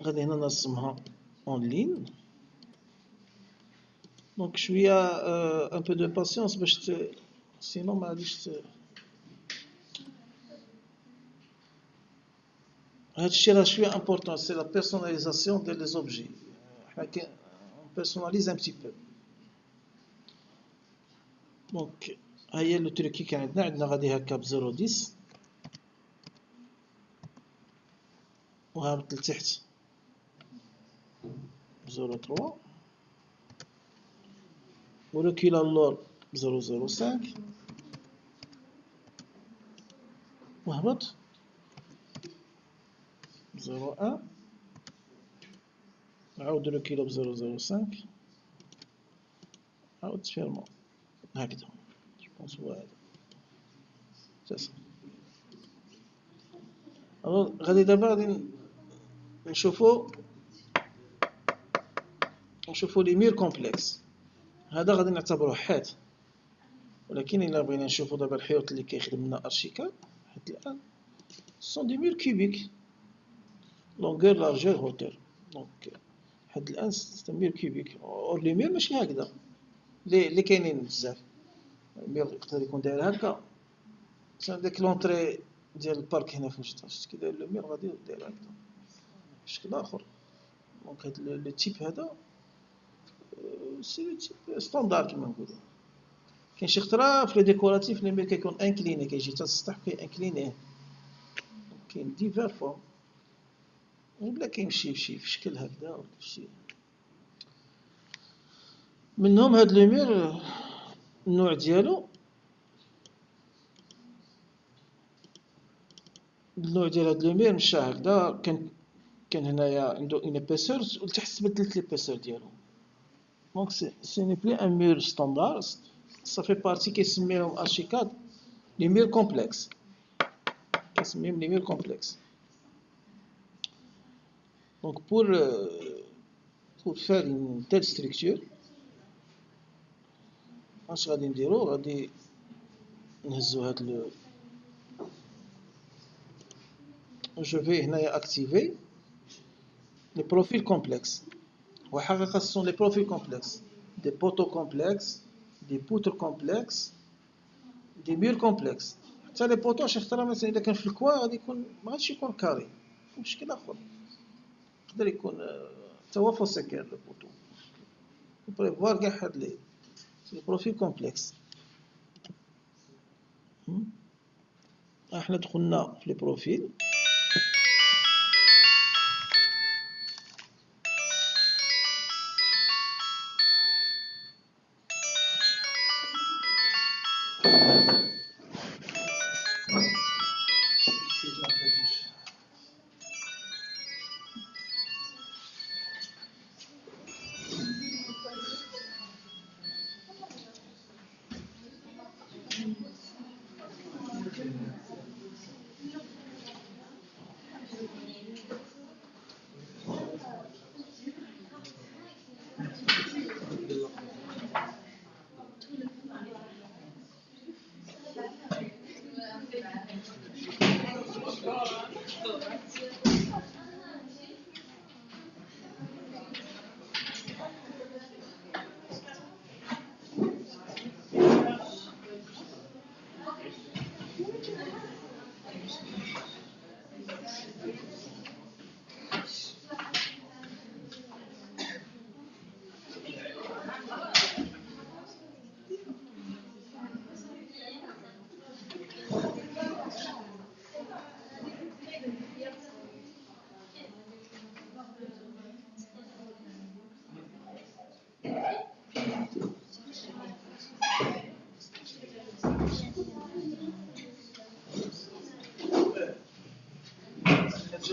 غادي هنا نرسمها اون لين. دونك شويه ان بو دو باسيونس باش سينو ما غاديش هادشي راه شويه امبورطون. سي لا بيرسوناليزاسيون ديال لي زوبجي. حنا بيرسوناليز ان بتي بو. دونك ها هي لو تروك كي كان عندنا غادي هكا ب 0.10 وهابط لتحت 0.3 وركيل اللور 0.05 وهبط 0.1 عاود ركيل ب 0.05 عاود تفيرمون هكذا. جو بونس هو هذا سي سا. غادي دابا غادي نشوفو لي مير كومبلكس. هذا غادي نعتبروه حاد، ولكن الا بغينا نشوفو دابا الحيوط اللي كيخدم لنا ارشيكال حتى الان سون دي مير كوبيك لونغور لارجور هوتور. دونك حد الان سي مير كوبيك. اور لي مير ماشي هكذا اللي كاينين بزاف. المير يقدر يكون داير هكا. مثلا ديك لونطري ديال البارك هنا فاش شتي كي داير لو مير غادي داير هكذا بشكل اخر. دونك هاد لو تيب هذا سي لو تيب ستاندارد كما نقولوا. كاين شي خطره في لي ديكوراتيف لي مير كيكون انكليني كيجي حتى السطح كي انكلينيه. كاين ديفير فورم ولا كيمشي في شكل هكذا ولا شي منهم. هاد لو مير النوع ديالو النوع ديال هاد لو مير مشى هكذا. كان هنايا عنده اون ابيسور ولتحت تبدلت ليبيسور ديالو. دونك سي ني بلي ان مير ستاندار. سا في بارتي كيسميهم ارشيكاد لي مير كومبلكس. كيسميهم لي مير كومبلكس. دونك pour faire une telle structure اش غادي نديرو؟ غادي نهزو هاد لو جو في هنايا اكتيفي لي بروفيل كومبلكس. وحقيقة ce sont les profils complexes, des poteaux complexes, des poutres complexes, des murs complexes. حتى لي بوطو شي خطرة مثلا إذا كان في الكوا غادي يكون ما غاديش يكون كاري، يكون بشكل آخر. يقدر يكون حتى هو فوسيكير لو بوطو. بريفوار كاع هاد لي بروفيل كومبلكس. احنا دخلنا في لي بروفيل.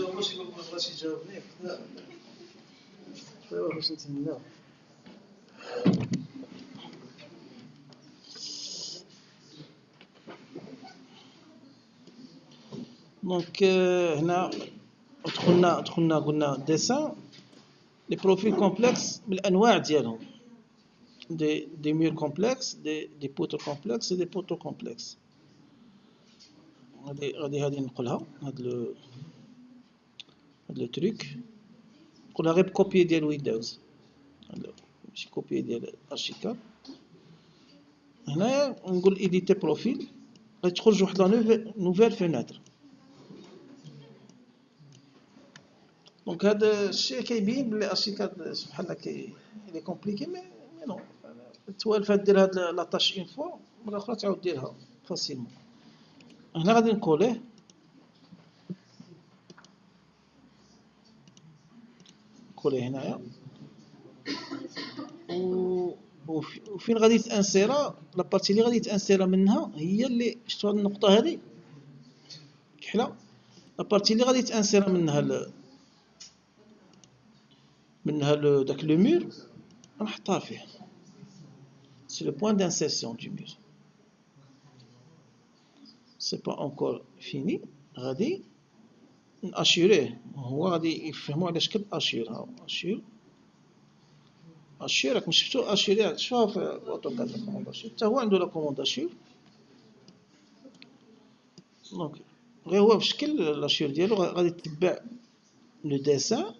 واش يقول ما بغاش يجاوبني ايوا باش نتمناو. دونك هنا دخلنا قلنا ديسان لي بروفيل كومبلكس بالانواع ديالهم. دي مير كومبلكس، دي بوتر كومبلكس، دي بوتو كومبلكس. غادي نقولها هاد لو تريك. نقولها غير بكوبي ديال ويندوز، ماشي كوبي ديال ارشيكاد. هنايا نقول ايديتي بروفيل، غادي تخرج واحد لا نوفيل فيناتر. دونك هذا الشيء كيبين بلي ارشيكاد بحال كي لي كومبليكي، مي نو توالف دير هاد لاطاش اون فوا، مره اخرى تعاود ديرها فاسيلمون. هنا غادي نكوليه، نكوليه هنايا، وفين غادي تانسيرا لابارتي اللي غادي تانسيرا منها هي اللي شفتوا هاد النقطه هذه كحله، لابارتي اللي غادي تانسيرا منها داك لو مور نحطها فيه. سي لو بوين d'insertion du mur. C'est pas encore fini. غادي ناشيريه، هو غادي يفهموا على شكل اشير. ها اشير، اشير راكم شفتوا اشير، شوفوها في اوتوكاد لا كوموند اشير، حتى هو عنده لا كوموند اشير. دونك غير هو بشكل لاشير ديالو غادي تتبع لو ديسان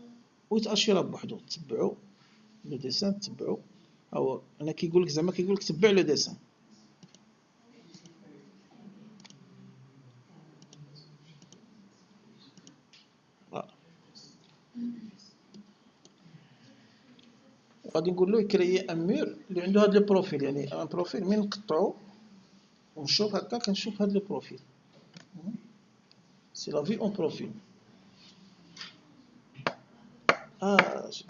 ويتاشيرها بوحدو. تتبعوا لو ديسان، تتبعوا. او انا كيقول لك زعما كيقول لك تبع لو ديسان. وغادي نقول له يكري ان مور اللي عنده هذا البروفيل، يعني ان بروفيل من نقطعو ونشوف هكا، كنشوف هذا البروفيل. سي لا في اون بروفيل. attention.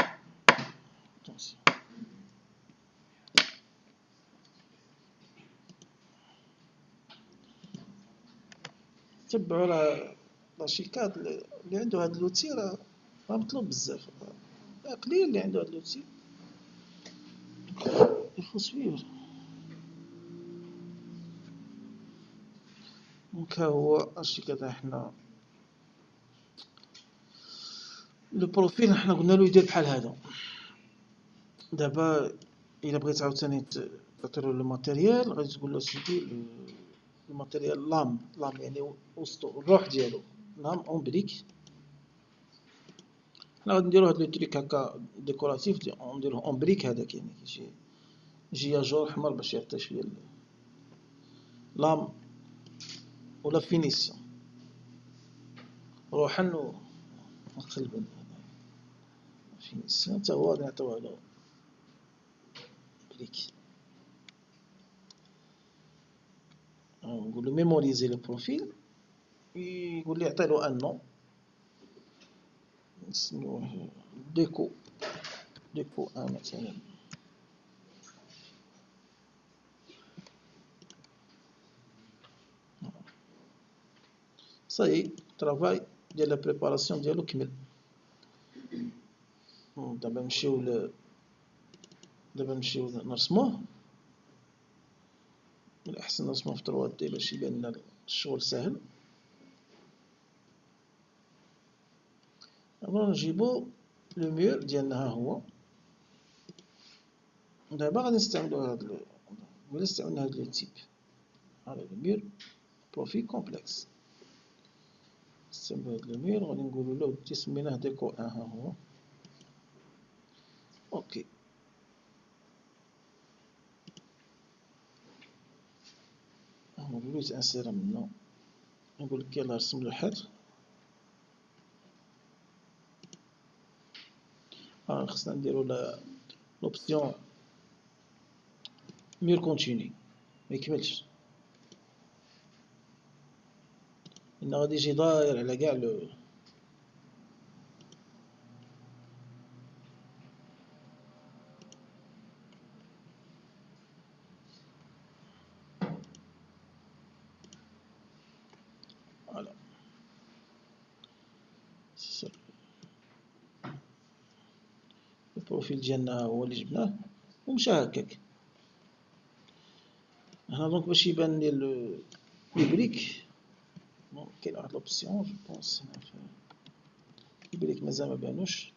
تبعوا لاشيكاد اللي عنده هذا لوتي، راه مطلوب بزاف، قليل اللي عنده هذا لوتي. يخو سويفر. دونك ها هو ارشيكاد. حنا لو بروفيل حنا قلنا له يدير بحال هذا. دابا الا بغيت عاوتاني تعطيلو لو ماتيريال، غادي تقول له سيدي الماتيريال لام يعني وسطو الروح ديالو لام اون بريك. حنا غادي نديرو هاد لو تريك هكا ديكوراتيف، نديروه اون بريك. هذاك يعني كيجي جياجور حمر باش يعطي شويه لام ولا فينيسيون روحا وقلبا. فينيسيون حتى هو غادي نعطيوه له بريك. نقول له ميموريزي لو بروفيل، يقول لي عطيلو ان نو نسميوه ديكو ان مثلا. صاي الترافاي ديال لا بريباراسيون ديالو كمل. دابا نمشيو نرسموه. من الأحسن نرسموه في 3D باش يبان لنا الشغل ساهل. دابا نجيبو لو مور ديالنا، ها هو. دابا غادي نستعملو ولا استعملنا هاد لو تيب، هذا لو مور بروفيل كومبلكس. نستعملو هاد لو مور، غادي نقولو له سميناه ديكو ان. ها هو اوكي. نقولو يتانسيرا منو، نقول لك يلاه رسم له حد. خصنا نديرو لوبسيون مير كونتيني ما يكملش، لأن غادي يجي داير على كاع فوالا. البروفيل ديالنا هو اللي جبناه ومشى هكاك. هنا دونك باش يبان لي البريك، كاين واحد لوبسيون جو بونس هنا في البريك مازال ما بانوش.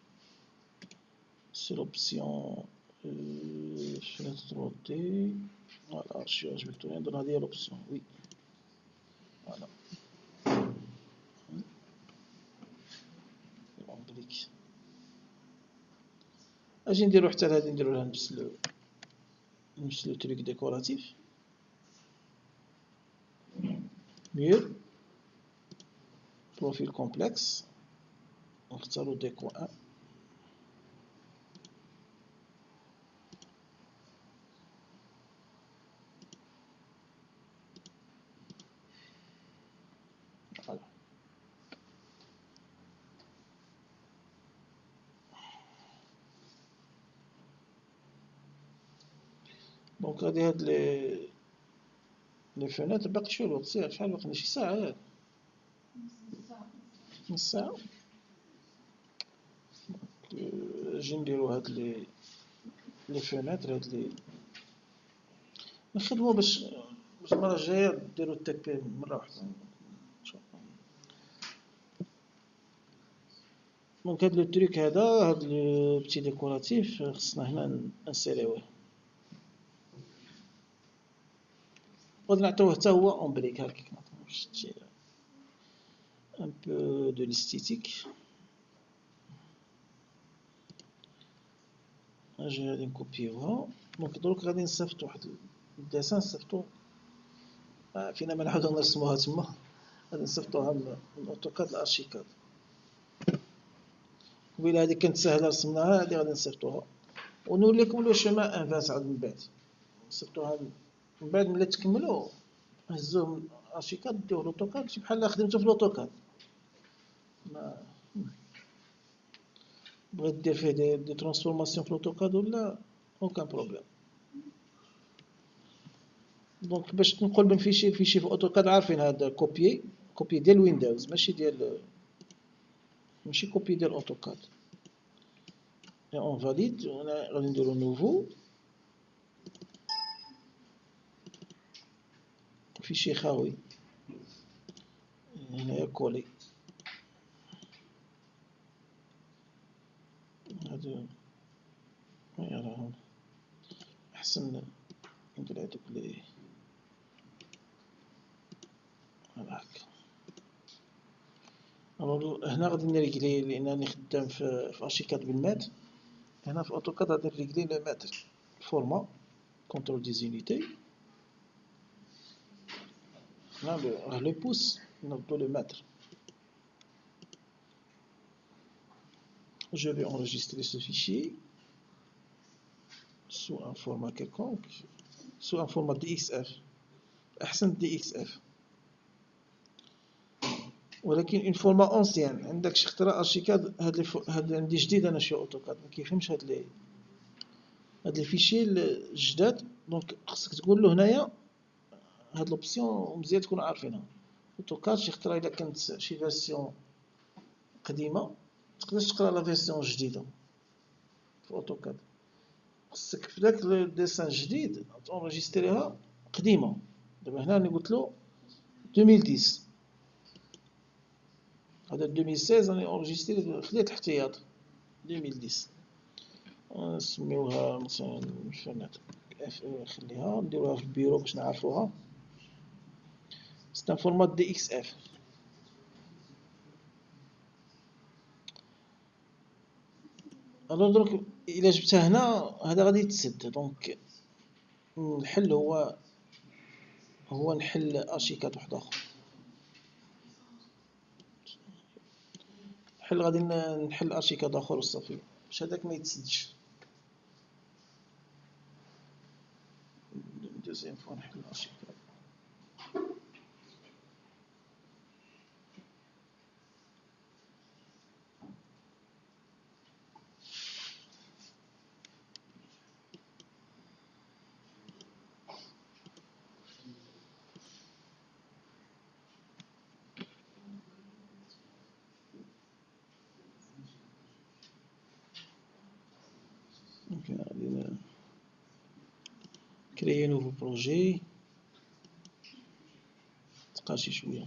سي لوبسيون فينيتر روتي. فوالا ارشيو جبدتو ندير هادي هي لوبسيون وي. فوالا بريك. اجي نديرو حتى لهادي نديرو لها نفس لو تريك ديكوراتيف. مير بروفيل كومبلكس، نختارو ديكو 1. فوالا. دونك غادي هاد لي فونيتر باقي شويه الوقت، سير شحال باقي؟ شي ساعة ياك؟ نص ساعة. اجي نديرو هاد لي فونيتر، هاد نخدمو باش المرة الجاية ديرو التك بي مرة واحدة. دونك هاد لو تريك هذا، هاد لو بتي ديكوراتيف خصنا هنا نساليوه، غادي نعطيوه حتى هو اون بريك هاكيك، نعطيوه شتي ان بو دو ليستيتيك. اجي غادي نكوبيوها. دونك دروك غادي نصيفطو واحد الديسان، نصيفطو فينا ما نعاودو نرسموها تما، غادي نصيفطوها من اوتوكاد لارشيكاد. قبيله هادي كانت ساهلة رسمناها، هادي غادي نصيفطوها ونوريكم لو شومان انفاس عاد من بعد. نصيفطوها من بعد ملي تكملو هزوه من ارشيكاد ديوه لوتوكاد، شي بحال خدمتو في لوتوكاد. ما بغيت دير فيه دي ترانسفورماسيون في لوتوكاد ولا اوكان بروبليم. دونك باش تنقل من فيشي لفيشي في اوتوكاد عارفين هذا كوبي ديال ويندوز، ماشي كوبي ديال اوتوكاد. اي اون فاليد، غادي نديرو نوفو فيشي خاوي، هنايا كولي. هادو راهم احسن ندير هادوك لي هاكا. هنا غادي نريكلي لان راني خدام في ارشيكاد بالمات. هنا في اوتوكاد غادي نريكلي لو متر، فورما كونترول دي زونيتي. هنا راه لو بوس نردو لو متر. Je vais enregistrer ce fichier sous un format quelconque, sous un format DXF. أحسن DXF، ولكن اون فورما اونسيان. عندك شي اختراع ارشيكاد، هاد عندي جديد انا شي اوتوكاد ما كيفهمش هاد لي فيشي الجداد. دونك خصك تقول له هنايا هاد لوبسيون مزيان تكونوا عارفينها. اوتوكاد شي اختراع الا كانت شي فيرسيون قديمه تقدرش تقرا لا فيرسيون جديده في اوتوكاد. خصك في داك الديسان الجديد تونجستريها قديمه. دابا هنا راني قلت له 2010، هذا 2016 راني اونجستري خديت الاحتياط 2010. نسميوها مثلا فنات خليها نديروها في البيرو باش نعرفوها. سي فورمات دي اكس اف. الو دروك الا جبتها هنا هذا غادي يتسد. دونك الحل هو نحل ارشيكاد واحد اخر. الحل غادي نحل ارشيكاد اخر وصافي باش هذاك ما يتسدش. دوزيام فوا نحل ارشيكاد. دونك غادي كريي نوفو بروجي، تبقى شي شويه.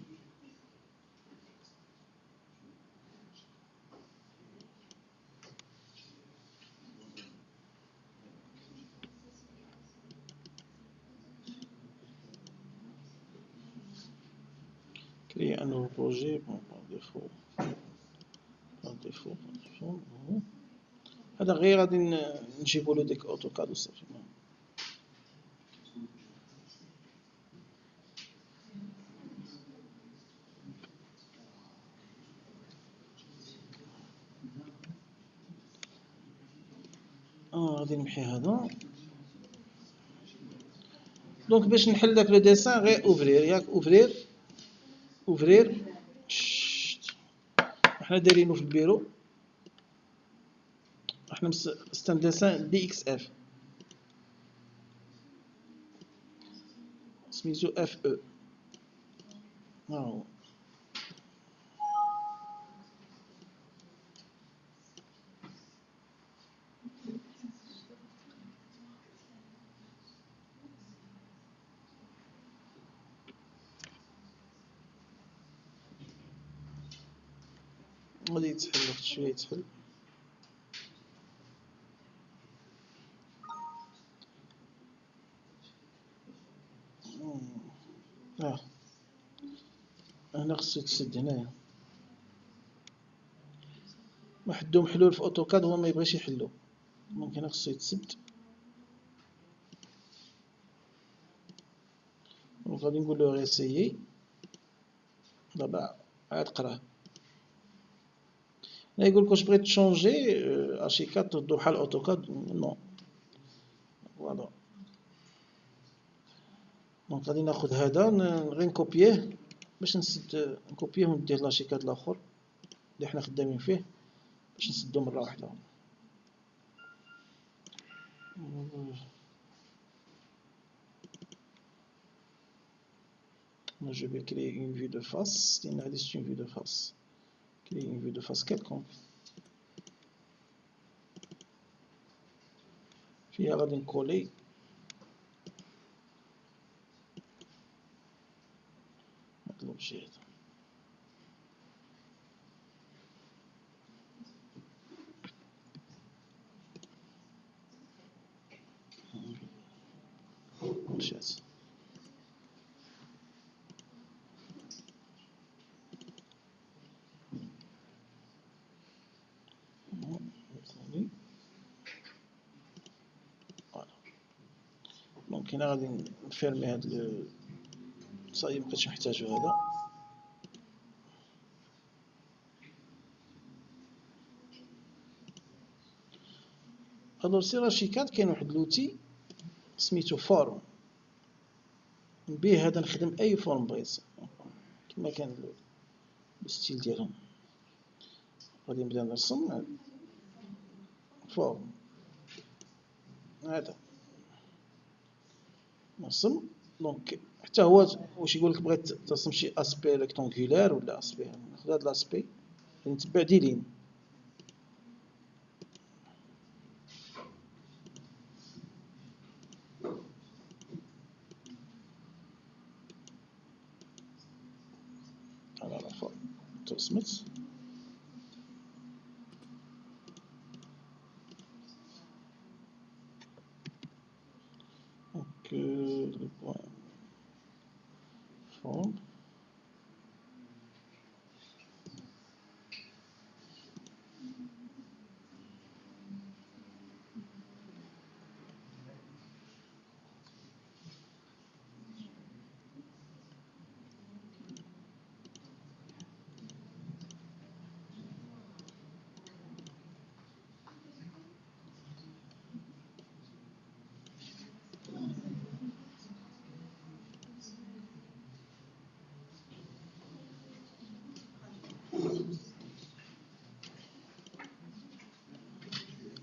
créer un nouveau projet. Bon, par défaut, هذا غير غادي نجيبو له ديك اوتوكاد وصافي. غادي نمحي هذا. دونك باش نحل داك لو ديسان غير اوفرير، ياك اوفرير حنا دايرينو في البيرو، حنا c'est un dessin DXF سميتو FE. ها هو غادي يتحل واحد شويه يتحل. هنا خصو يتسد هنايا. واحد محلول في اوتوكاد هو ما يبغيش يحلو، دونك هنا خصو يتسد. دونك غادي نقول له غيسيي دابا عاد قراه. هنا يقول لك واش بغيت تشونجي ارشيكاد تردو بحال اوتوكاد نو. فوالا دونك غادي ناخد هذا غير نكوبيه باش نسد، نكوبيه ونديه لاشيكاد الاخر اللي حنا خدامين فيه باش نسدو مره واحده. Moi, je vais créer une vue de face. C'est une vue de face. Créer une vue de face quelconque. فيها غادي نكولي هاد لوبجي هذا. مشات. دونك هنا غادي نفيرمي هاد صاي مبقيتش محتاجو هذا. الوغ سي راشيكاد كاين واحد لوتي سميتو فورم، بيه هذا نخدم اي فورم بغيت كما كان الستيل ديالهم. غادي نبدا نرسم فورم هذا نرسم. دونك حتى هو واش يقول لك بغيت ترسم شي اسبي ريكتونغولار ولا اسبي، ناخذ هذا الاسبي نتبع دي لين. على لا فورم ترسمت. دونك لو بوين فورم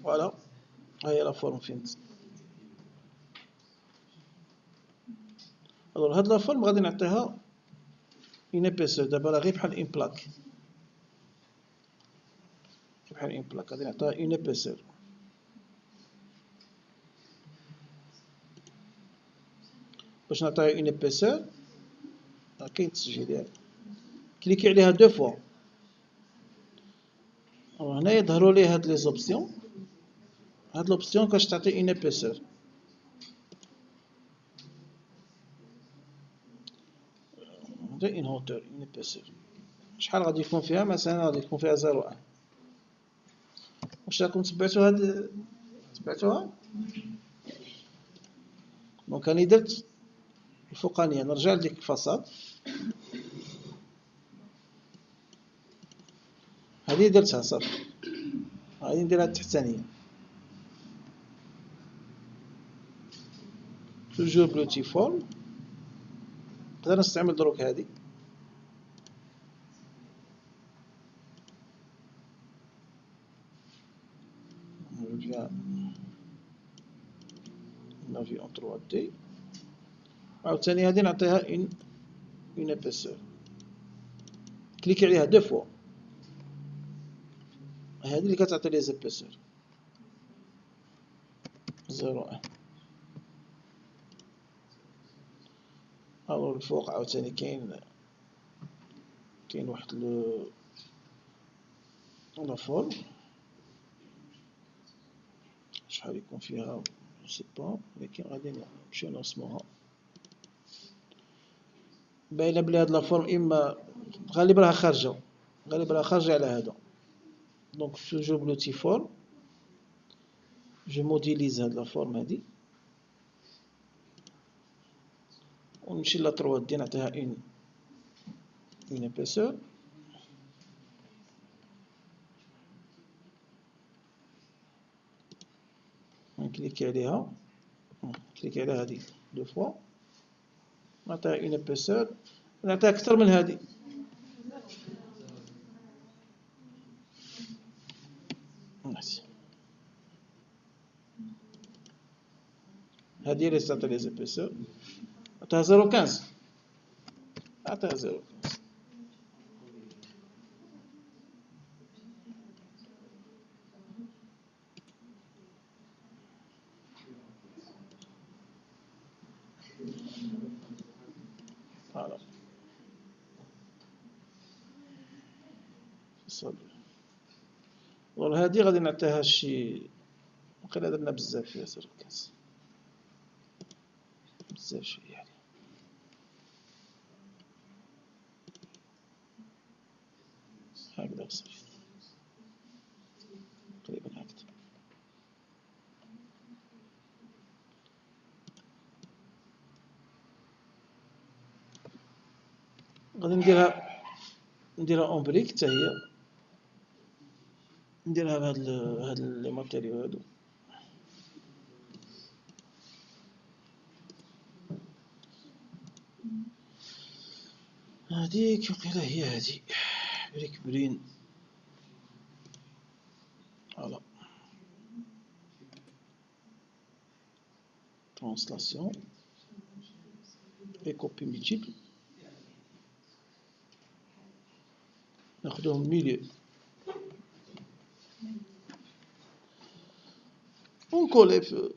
فوالا هاهي لا فورم فهمت. الوغ هاد لا فورم غادي نعطيها اون ابيسور، دابا راه غير بحال اون بلاك، بحال اون بلاك غادي نعطيها اون ابيسور. باش نعطيها اون ابيسور كاين التسجيل ديالها، كليكي عليها دو فوا. هنا يظهروا لي هاد لي زوبسيون، هاد لوبسيون كاش تعطي اون ابيسور. هذا اون هوتور اون ابيسور شحال غادي يكون فيها، مثلا غادي يكون فيها 0.1. واش راكم تبعتوا هاد تبعتوها؟ دونك راني درت الفوقانية، نرجع لديك الفاصاد، هذه درتها صافي، غادي نديرها التحتانية توجور بلوتي فورم. نقدر نستعمل دروك هذه، نافي اون 3 دي، عاوتاني هذه نعطيها اون ابيسور، كليكي عليها دو فوا، هذه اللي كتعطي لي زابيسور 0.1. الوغ الفوق عاوتاني كاين واحد لا فورم شحال يكون فيها سي با، ولكن غادي نمشيو نرسموها. باينه بلي هاد لا فورم اما غالبا راها خارجه، على هذا. دونك توجور بلوتي فورم جو موديليز هاد لا فورم هادي، ونمشي لا 3 دي نعطيها اون ابيسور، نكليكي عليها، كليكي على هذه دو فوا، نعطيها اون ابيسور، نعطيها اكثر من هذه. هذه اللي تعطي لي زابيسور، نعطيها 0.15، نعطيها 0.15. فوالا صافي. والله هذه غادي نعطيها شي، وقيلا درنا بزاف فيها 0.15، بزاف شويه يعني. هكذا صافي، تقريبا هكذا. غادي نديرها اون بريك حتى هي، نديرها بهاد لي ماتيريو هادو. هاديك وقيلا هي هادي بريك برين، فوالا ترانسلاسيون اي كوبي مولتيبل، ناخدوهم ميليو ونكولي في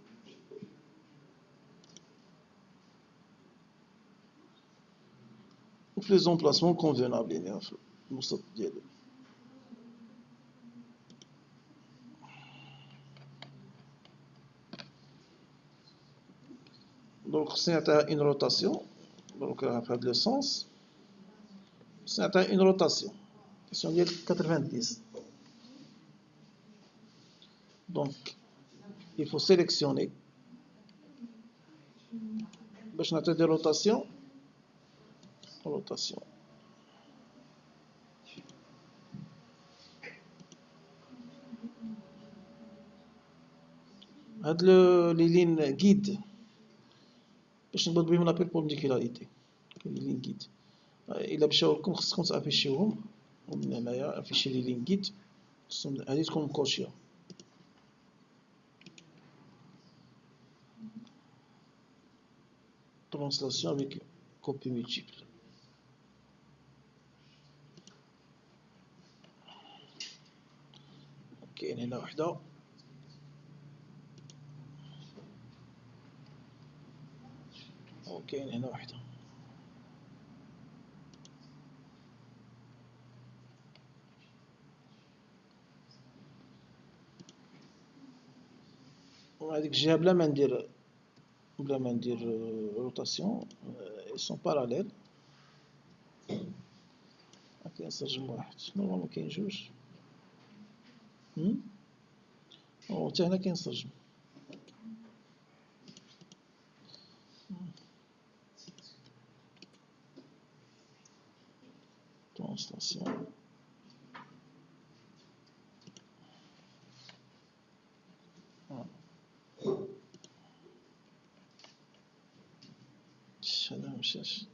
لي زومبلاسمون كونفينابل يعني في الوسط ديالو. دونك خصني نعطيها اون روتاسيون، دونك راها في هاد لو سونس، خصني نعطيها اون روتاسيون ديال 90. دونك il faut sélectionner باش نعطي دي روتاسيون. هاد لي لين غيد باش نضرب بهم لابيل بونديكولاريتي، كاين لي لين غيد الا مشاو لكم خصكم تافيشيوهم، ومن هنايا افيشي لي لين غيد، هادي تكون مكوشيه. Translation avec copie multiple. كاين هنا وحده، وكاين هنا وحده. وهذيك الجهه بلا ما ندير روتاسيون، ils sont parallèles. كاين سرجم واحد، نورمالمون كاين جوج. وحتى هنا كاين سرجم. ترانسلاسيون هذا مشاش.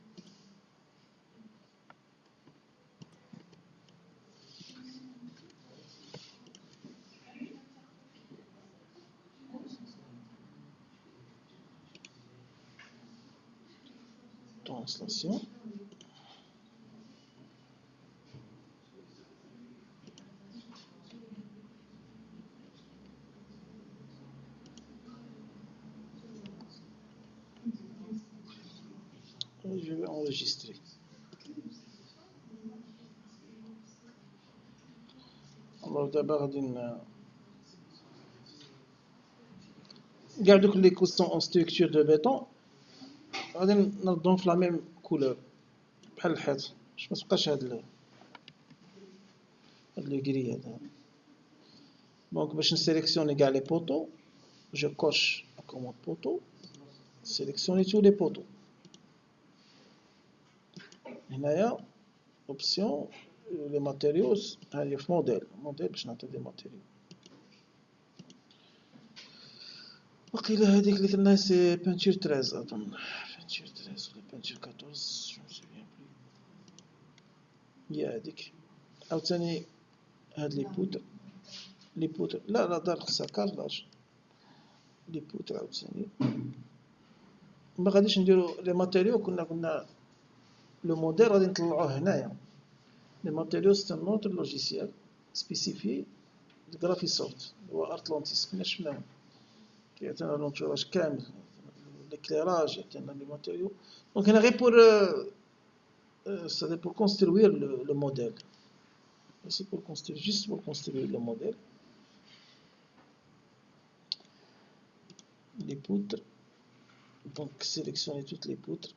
Translation. Je vais enregistrer. Alors d'abord garde que les couches sont en structure de béton. غادي نردهم في لا ميم كولور بحال الحيط باش ما تبقاش هاد لو غري هذا. دونك باش نسيليكسيوني كاع لي بوطو جو كوش كوموند بوطو sélectionner tous les poteaux. هنايا option les matériaux هذه في موديل باش نعطي دي ماتيريو. وقيلا هذيك اللي درناها سي بانتور 13 اظن بانتور 13 ولا بانتور 14 جو سي بيان بلي هي هذيك. عاوتاني هاد لي بوتر لا دار خصها كارلاج لي بوتر عاوتاني. ما غاديش نديرو لي ماتيريو قلنا لو موديل غادي نطلعوه هنايا. لي ماتيريو سي ان اوتر لوجيسيال سبيسيفي الغرافيسوفت هو ارتلانتيس كنا شفناه كيعطينا لونتوراج كامل l'éclairage يعطينا لي ماتيريو. دونك هنا غير بور c'est pour construire le modèle. C'est pour construire juste pour construire le modèle. Les poutres. Donc sélectionnez toutes les poutres.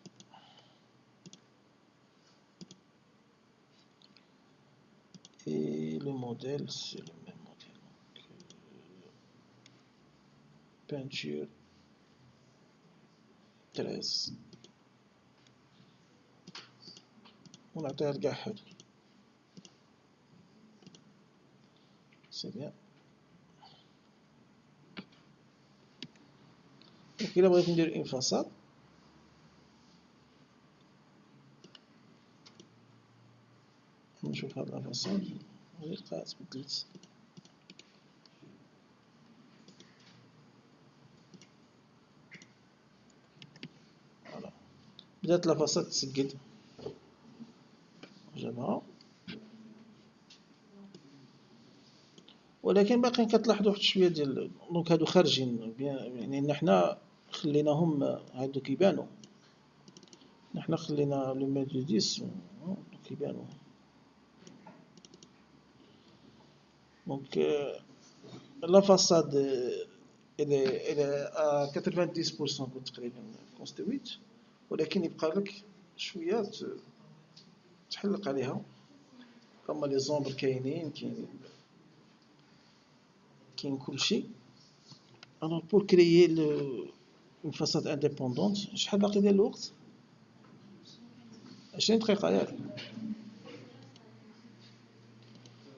Et le modèle, c'est le même modèle. Donc, peinture 13. On a terre gahad. C'est bien. Donc il va venir une façade. نشوف هاد لا فاصون غير تبدلت. فوالا بدات لا فاصاد تسقد جابها ولكن باقي كتلاحظوا واحد شويه ديال دونك هادو خارجين يعني حنا خليناهم هادو كيبانوا حنا خلينا لو ميدو 10 كيبانوا. Donc la façade elle est à 90% تقريبا construite ولكن يبقى لك شويه تحلق عليها كما لي زومبر كاين كلشي. alors pour créer une façade indépendante شحال باقي ديال الوقت 20 دقيقه ياك